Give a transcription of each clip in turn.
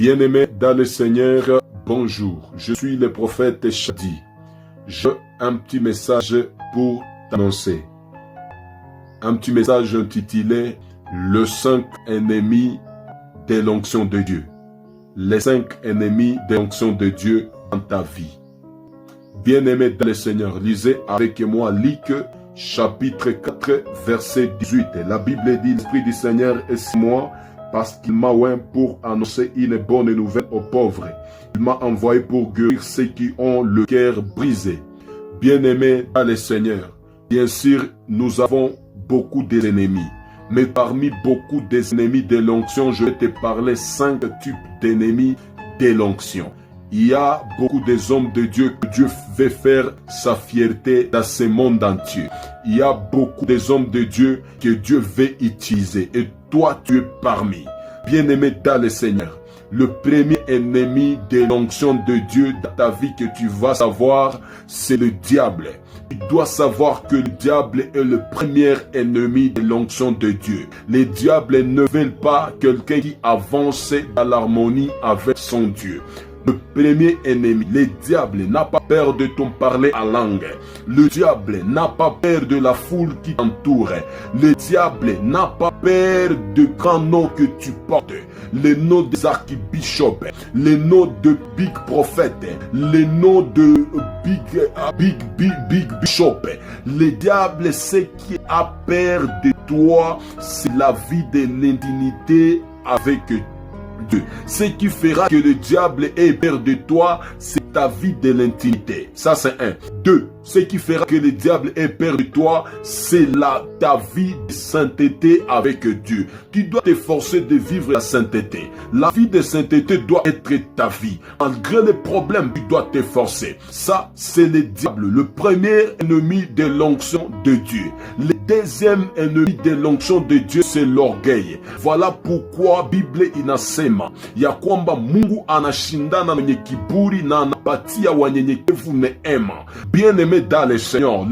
Bien-aimés dans le Seigneur, bonjour. Je suis le prophète Chadi. J'ai un petit message pour t'annoncer. Un petit message intitulé « Les 5 ennemis de l'onction de Dieu ». Les 5 ennemis de l'onction de Dieu dans ta vie. Bien-aimés dans le Seigneur, lisez avec moi Luc chapitre 4, verset 18. La Bible dit « L'Esprit du Seigneur est sur moi, parce qu'il m'a oint pour annoncer une bonne nouvelle aux pauvres. Il m'a envoyé pour guérir ceux qui ont le cœur brisé. » Bien-aimés dans le Seigneur, bien sûr, nous avons beaucoup d'ennemis. Mais parmi beaucoup des ennemis de l'onction, je vais te parler 5 types d'ennemis de l'onction. Il y a beaucoup des hommes de Dieu que Dieu veut faire sa fierté dans ce monde entier. Il y a beaucoup des hommes de Dieu que Dieu veut utiliser. Et toi, tu es parmi. Bien-aimé dans le Seigneur, le premier ennemi de l'onction de Dieu dans ta vie que tu vas savoir, c'est le diable. Tu dois savoir que le diable est le premier ennemi de l'onction de Dieu. Les diables ne veulent pas quelqu'un qui avance dans l'harmonie avec son Dieu. Le premier ennemi, le diable, n'a pas peur de ton parler en langue. Le diable n'a pas peur de la foule qui t'entoure. Le diable n'a pas peur de grands noms que tu portes. Les noms des archbishops, les noms de big prophètes, les noms de big bishop. Le diable, ce qui a peur de toi, c'est la vie de l'intimité avec Dieu. Ce qui fera que le diable ait peur de toi, c'est ta vie de l'intimité. Ça, c'est 1. 2. Ce qui fera que le diable ait peur de toi, c'est ta vie de sainteté avec Dieu. Tu dois t'efforcer de vivre la sainteté. La vie de sainteté doit être ta vie. Malgré les problèmes, tu dois t'efforcer. Ça, c'est le diable, le premier ennemi de l'onction de Dieu. Le deuxième ennemi de l'onction de Dieu, c'est l'orgueil. Voilà pourquoi Bible inasema ya kwamba Mungu anashindana na wenye kiburi na anapatia wanyenyekevu neema. Bien-aimé dans le Seigneur,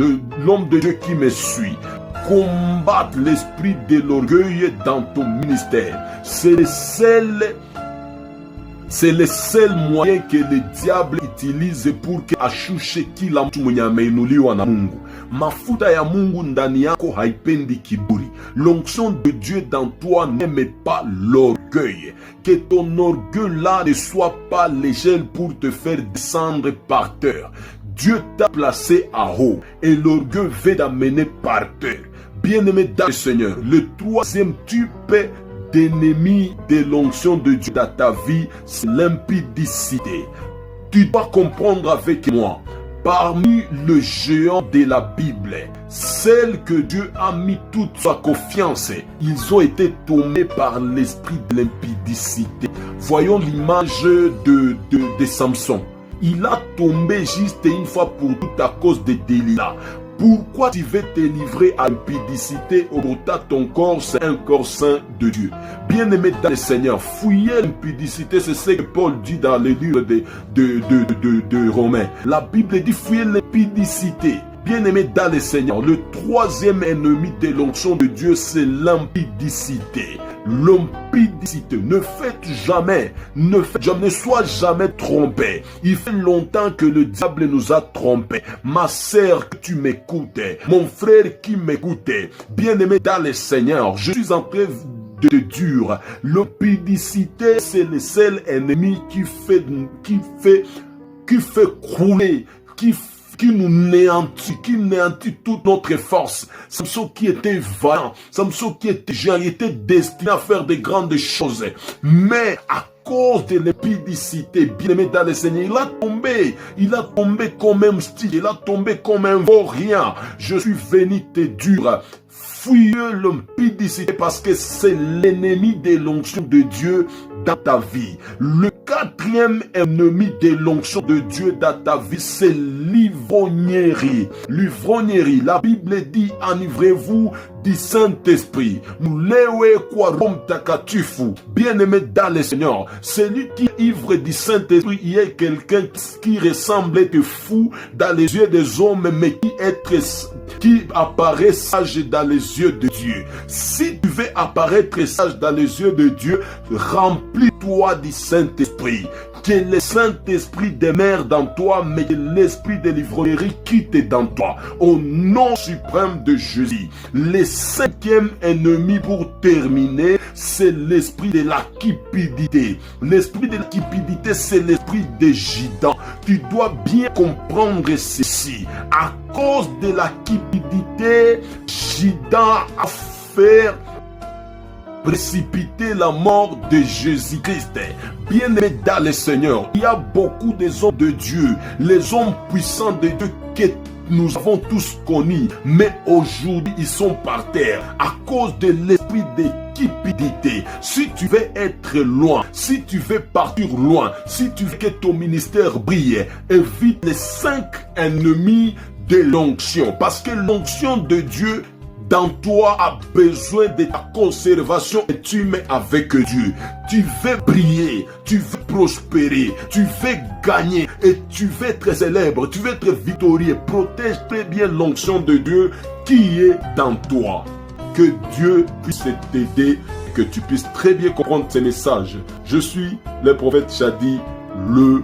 l'homme de Dieu qui me suit, combattre l'esprit de l'orgueil dans ton ministère. C'est le seul moyen que le diable utilise pour que ashushe kila mtu mwenye ameinuliwa na Mungu. Mafuta ya Mungu ndani yako haipendi kiburi. L'onction de Dieu dans toi n'aime pas l'orgueil. Que ton orgueil là ne soit pas léger pour te faire descendre par terre. Dieu t'a placé à haut et l'orgueil veut t'amener par terre. Bien-aimé dans le Seigneur, le troisième type d'ennemi de l'onction de Dieu dans ta vie, c'est l'impudicité. Tu dois comprendre avec moi, parmi les géants de la Bible, celles que Dieu a mis toute sa confiance, ils ont été tombés par l'esprit de l'impudicité. Voyons l'image de Samson. Il a tombé juste une fois pour toutes à cause de Delilah. Pourquoi tu veux te livrer à l'impudicité au pourtant ton corps c'est un corps saint de Dieu? Bien-aimé dans le Seigneur, fouiller l'impudicité, c'est ce que Paul dit dans les livres de Romains. La Bible dit fouiller l'impudicité. Bien-aimé dans le Seigneur, le troisième ennemi de l'onction de Dieu, c'est l'impudicité. L'impudicité, ne sois jamais trompé. Il fait longtemps que le diable nous a trompés. Ma sœur, que tu m'écoutes, mon frère qui m'écoute, bien-aimé dans le Seigneur, je suis en train de dur. L'impudicité, c'est le seul ennemi qui fait crouler, qui nous néantit, qui néantit toute notre force. Samson qui était vaillant, Samson qui était géant, il était destiné à faire de grandes choses. Mais à cause de l'impudicité, bien-aimé dans le Seigneur, il a tombé comme un style, il a tombé comme un vaurien. Je suis venu te dire, fouille l'impudicité parce que c'est l'ennemi de l'onction de Dieu dans ta vie. Le quatrième ennemi de l'onction de Dieu dans ta vie, c'est l'ivrognerie. L'ivrognerie, la Bible dit, enivrez-vous du Saint-Esprit. Bien-aimé dans le Seigneur, celui qui est ivre du Saint-Esprit, il est quelqu'un qui ressemble être fou dans les yeux des hommes, mais qui apparaît sage dans les yeux de Dieu. Si tu veux apparaître sage dans les yeux de Dieu, remplis-toi du Saint-Esprit. Que le Saint-Esprit demeure dans toi, mais que l'esprit de l'ivrognerie quitte dans toi. Au nom suprême de Jésus. Le cinquième ennemi pour terminer, c'est l'esprit de la cupidité. L'esprit de la cupidité, c'est l'esprit de Judas. Tu dois bien comprendre ceci. À cause de la cupidité, Judas a fait précipiter la mort de Jésus-Christ. Bien-aimé dans le Seigneur, il y a beaucoup des hommes de Dieu, les hommes puissants de Dieu que nous avons tous connus, mais aujourd'hui ils sont par terre à cause de l'esprit de cupidité. Si tu veux être loin, si tu veux partir loin, si tu veux que ton ministère brille, évite les 5 ennemis de l'onction, parce que l'onction de Dieu dans toi a besoin de ta conservation intime avec Dieu. Tu veux briller, tu veux prospérer, tu veux gagner et tu veux être célèbre, tu veux être victorieux. Protège très bien l'onction de Dieu qui est dans toi. Que Dieu puisse t'aider et que tu puisses très bien comprendre ces messages. Je suis le prophète Chadi, le